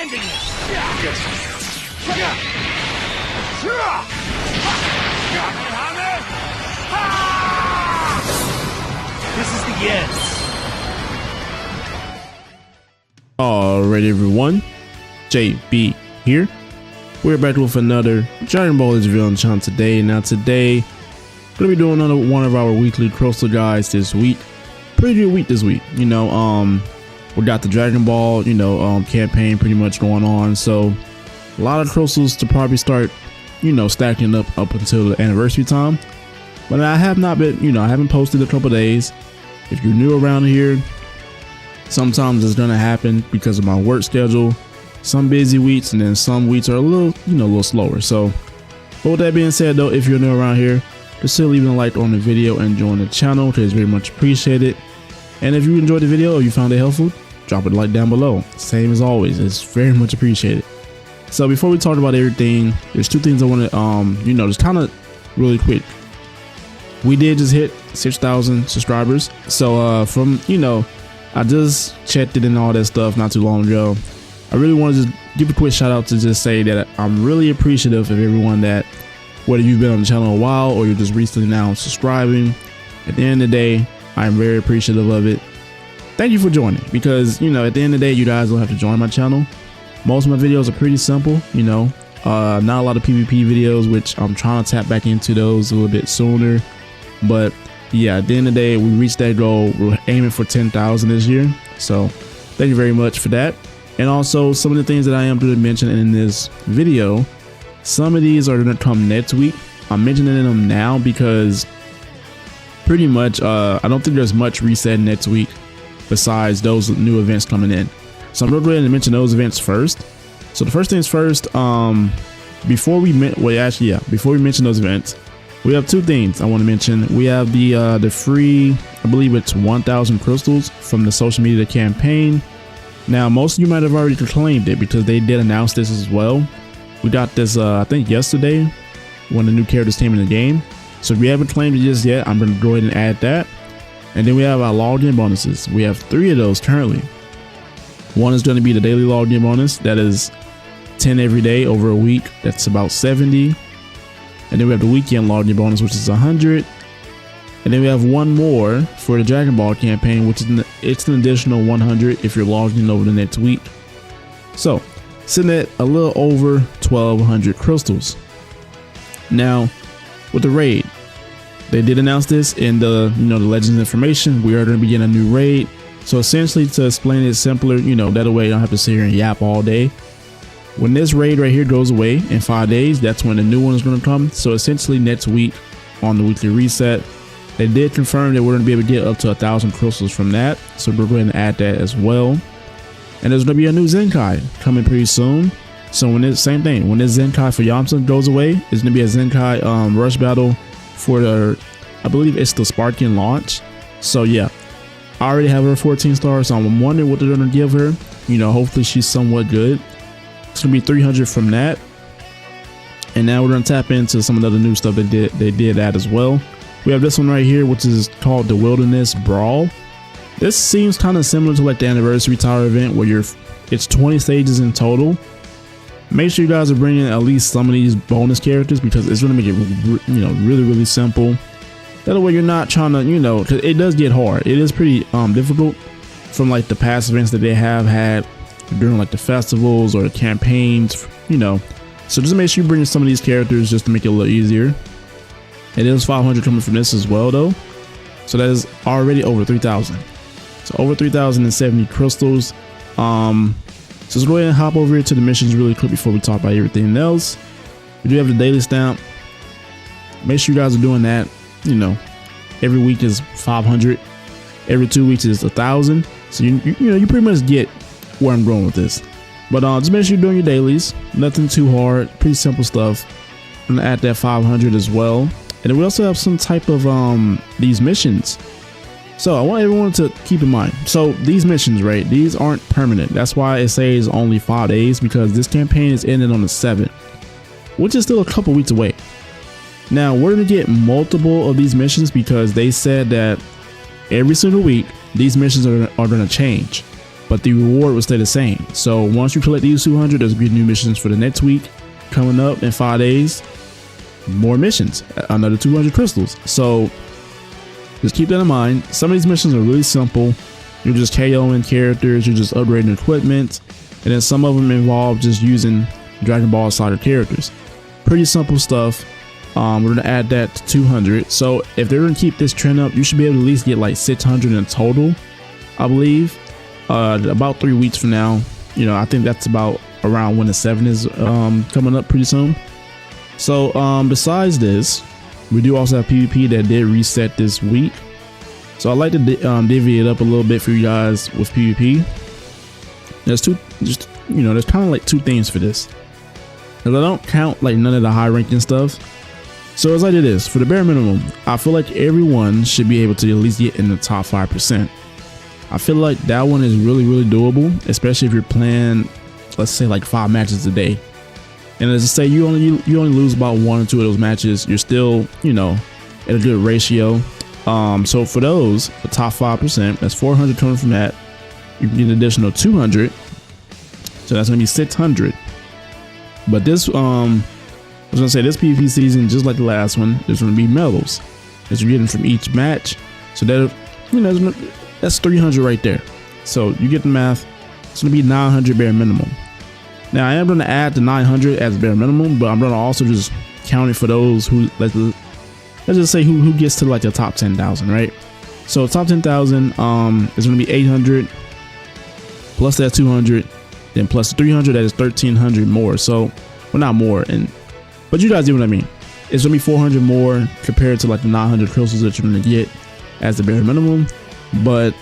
ending this! This is the end. Alright everyone, JB here. We're back with another Dragon Ball Z video on the channel today. Now today, we're gonna be doing another one of our weekly Chrono guys this week. Pretty good week this week. You know, we got the Dragon Ball, campaign pretty much going on. So a lot of Chronos to probably start, stacking up until the anniversary time. But I have not been, I haven't posted a couple days. If you're new around here, sometimes it's gonna happen because of my work schedule. Some busy weeks and then some weeks are a little slower. So but with that being said though, if you're new around here, consider leaving a like on the video and join the channel. It's very much appreciated. And if you enjoyed the video or you found it helpful, drop a like down below. Same as always, it's very much appreciated. So before we talk about everything, there's two things I want to just kind of really quick. We did just hit 6,000 subscribers. So from I just checked it and all that stuff not too long ago. I really want to just give a quick shout out to just say that I'm really appreciative of everyone that, whether you've been on the channel a while or you're just recently now subscribing, at the end of the day, I'm very appreciative of it. Thank you for joining, because at the end of the day, you guys don't have to join my channel. Most of my videos are pretty simple, not a lot of PvP videos, which I'm trying to tap back into those a little bit sooner. But yeah, at the end of the day, we reached that goal. We're aiming for 10,000 this year. So thank you very much for that. And also some of the things that I am going to mention in this video, some of these are going to come next week. I'm mentioning them now because pretty much I don't think there's much reset next week besides those new events coming in. So I'm going to go ahead and mention those events first. So the first things first, before we mention those events, we have two things I want to mention. We have the free, I believe it's 1,000 crystals from the social media campaign. Now, most of you might have already claimed it because they did announce this as well. We got this, I think yesterday, when the new characters came in the game. So if you haven't claimed it just yet, I'm going to go ahead and add that. And then we have our login bonuses. We have 3 of those currently. One is going to be the daily login bonus. That is 10 every day over a week. That's about 70. And then we have the weekend login bonus, which is 100. And then we have one more for the Dragon Ball campaign, which is it's an additional 100 if you're logged in over the next week. So sitting at a little over 1,200 crystals. Now with the raid, they did announce this in the the Legends information. We are going to be getting a new raid. So essentially, to explain it simpler, that way I don't have to sit here and yap all day. When this raid right here goes away in 5 days, that's when the new one is going to come. So essentially next week on the weekly reset, they did confirm that we're going to be able to get up to 1,000 crystals from that. So we're going to add that as well. And there's going to be a new Zenkai coming pretty soon. So when this same thing, when this Zenkai for Yamcha goes away, it's going to be a Zenkai rush battle for the, I believe it's the Sparking launch. So yeah, I already have her 14 stars. So I'm wondering what they're going to give her. Hopefully she's somewhat good. It's going to be 300 from that. And now we're going to tap into some of the other new stuff they did add as well. We have this one right here, which is called the Wilderness Brawl. This seems kind of similar to like the anniversary tower event where it's 20 stages in total. Make sure you guys are bringing at least some of these bonus characters because it's going to make it really simple. That way you're not trying to because it does get hard. It is pretty difficult from like the past events that they have had during like the festivals or the campaigns, So just make sure you bring some of these characters just to make it a little easier. It is 500 coming from this as well though. So that is already over 3,000. So over 3,070 crystals. So let's go ahead and hop over here to the missions really quick before we talk about everything else. We do have the daily stamp. Make sure you guys are doing that. Every week is 500. Every 2 weeks is 1,000. So you pretty much get where I'm going with this. But just make sure you're doing your dailies. Nothing too hard. Pretty simple stuff. I'm gonna add that 500 as well. And then we also have some type of these missions. So I want everyone to keep in mind. So these missions, right? These aren't permanent. That's why it says only 5 days, because this campaign is ending on the 7th, which is still a couple weeks away. Now we're gonna get multiple of these missions, because they said that every single week these missions are gonna change. but the reward will stay the same. So once you collect these 200, there's gonna be new missions for the next week coming up in 5 days. More missions, another 200 crystals. So just keep that in mind. Some of these missions are really simple. You're just KOing characters, you're just upgrading equipment, and then some of them involve just using Dragon Ball starter characters. Pretty simple stuff. We're gonna add that to 200. So if they're gonna keep this trend up, you should be able to at least get like 600 in total, I believe. About 3 weeks from now. You know, I think that's about around when the 7 is coming up pretty soon. So besides this, we do also have PvP that did reset this week. So I like to divvy it up a little bit for you guys with PvP. There's there's kind of like 2 things for this, because I don't count like none of the high ranking stuff. So as I did this, for the bare minimum, I feel like everyone should be able to at least get in the top 5%. I feel like that one is really doable, especially if you're playing, let's say like 5 matches a day. And as I say, you only lose about 1 or 2 of those matches. You're still, you know, at a good ratio. So for those, the top 5%, that's 400 coming from that. You can get an additional 200. So that's gonna be 600. But this, I was gonna say, this PvP season, just like the last one, there's gonna be medals that you're getting from each match. So that, you know, that's 300 right there. So you get the math. It's gonna be 900 bare minimum. Now I am gonna add the 900 as bare minimum, but I'm gonna also just count it for those who let's just say who gets to like the top 10,000, right? So top 10,000 is gonna be 800 plus that 200, then plus 300, that is 1,300 more. So, well, not more, but you guys get what I mean. It's gonna be 400 more compared to like the 900 crystals that you're gonna get as the bare minimum. But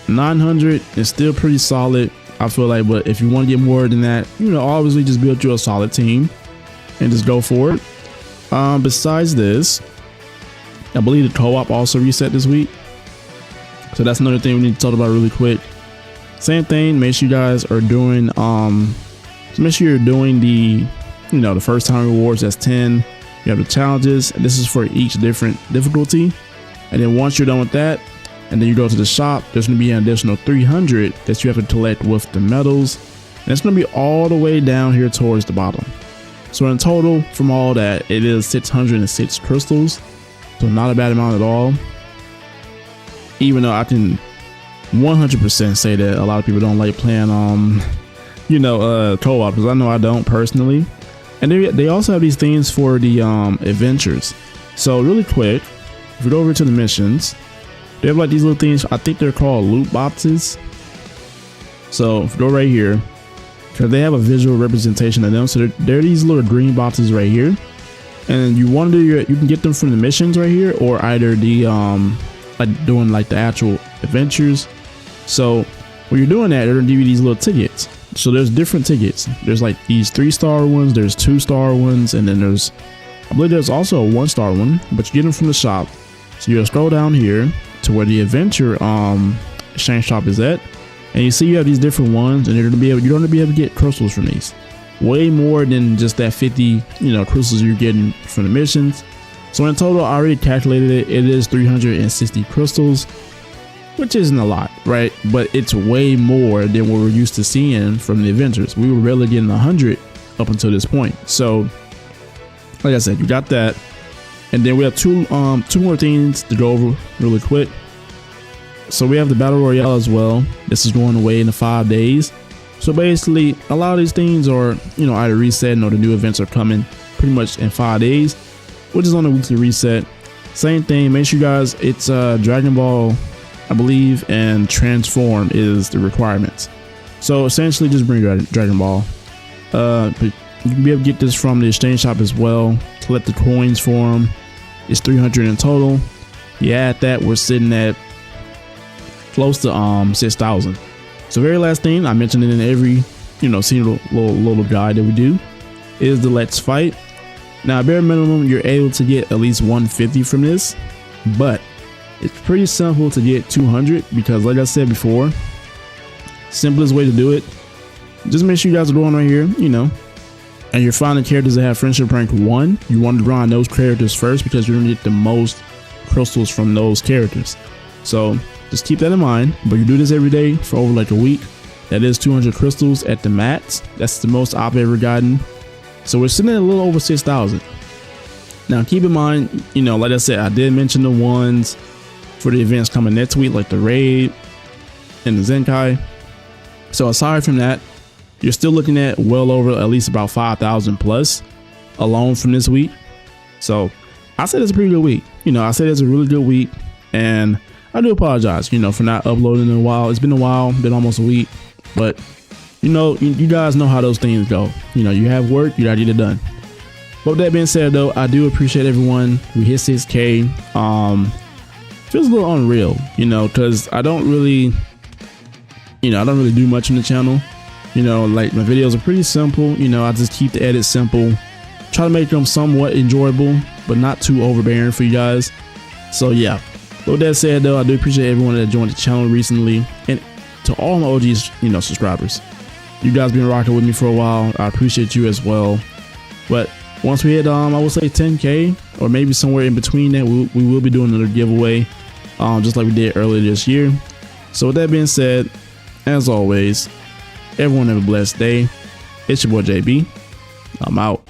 900 is still pretty solid, I feel like. But if you want to get more than that, you know, obviously just build you a solid team and just go for it. Besides this, I believe the co-op also reset this week, so that's another thing we need to talk about really quick. Same thing, make sure you guys are doing make sure you're doing the, you know, the first time rewards. That's 10. You have the challenges, and this is for each different difficulty. And then once you're done with that, and then you go to the shop, there's going to be an additional 300 that you have to collect with the medals, and it's going to be all the way down here towards the bottom. So in total, from all that, it is 606 crystals. So not a bad amount at all. Even though I can 100% say that a lot of people don't like playing co-op, because I know I don't personally. And they also have these things for the adventures. So really quick, if we go over to the missions, they have like these little things. I think they're called loot boxes. So if we go right here, because they have a visual representation of them. So they're these little green boxes right here, and you want to do you can get them from the missions right here, or either the like doing like the actual adventures. So when you're doing that, they're gonna give you these little tickets. So there's different tickets. There's like these 3-star ones, there's 2-star ones, and then I believe there's also a 1-star one, but you get them from the shop. So you'll scroll down here to where the adventure exchange shop is at, and you see you have these different ones, and you're gonna be able to get crystals from these. Way more than just that 50, crystals you're getting from the missions. So in total, I already calculated it. It is 360 crystals, which isn't a lot, right? But it's way more than what we're used to seeing from the adventures. We were barely getting 100 up until this point. So, like I said, you got that, and then we have two more things to go over really quick. So we have the Battle Royale as well. This is going away in the 5 days. So basically, a lot of these things are, either resetting or the new events are coming pretty much in 5 days, which is on a weekly reset. Same thing, make sure you guys, it's Dragon Ball, I believe, and Transform is the requirements. So essentially just bring Dragon Ball. But you can be able to get this from the exchange shop as well. Collect the coins for them. It's 300 in total. You add that, we're sitting at close to 6,000. So very last thing, I mentioned it in every single little guide that we do, is the Let's Fight. Now bare minimum, you're able to get at least 150 from this, but it's pretty simple to get 200, because like I said before, simplest way to do it, just make sure you guys are going right here, and you're finding characters that have friendship rank 1. You want to grind those characters first, because you're gonna get the most crystals from those characters. So just keep that in mind. But you do this every day for over like a week, That is 200 crystals at the max. That's the most I've ever gotten. So we're sitting at a little over 6,000. Now keep in mind, you know, like I said, I did mention the ones for the events coming next week, like the raid and the Zenkai. So aside from that, you're still looking at well over at least about 5,000 plus alone from this week. So I said it's a pretty good week. You know, I said it's a really good week, and I do apologize, you know, for not uploading in a while. It's been a while, been almost a week, but you know, you guys know how those things go. You know, you have work, you gotta get it done. But with that being said though, I do appreciate everyone. We hit 6K. Feels a little unreal, you know, cause I don't really do much on the channel. You know, like my videos are pretty simple. You know, I just keep the edits simple, try to make them somewhat enjoyable, but not too overbearing for you guys. So yeah. But with that said though, I do appreciate everyone that joined the channel recently, and to all my OGs, you know, subscribers. You guys been rocking with me for a while. I appreciate you as well. But once we hit I would say 10K, or maybe somewhere in between that, we will be doing another giveaway, just like we did earlier this year. So with that being said, as always, everyone have a blessed day. It's your boy JB. I'm out.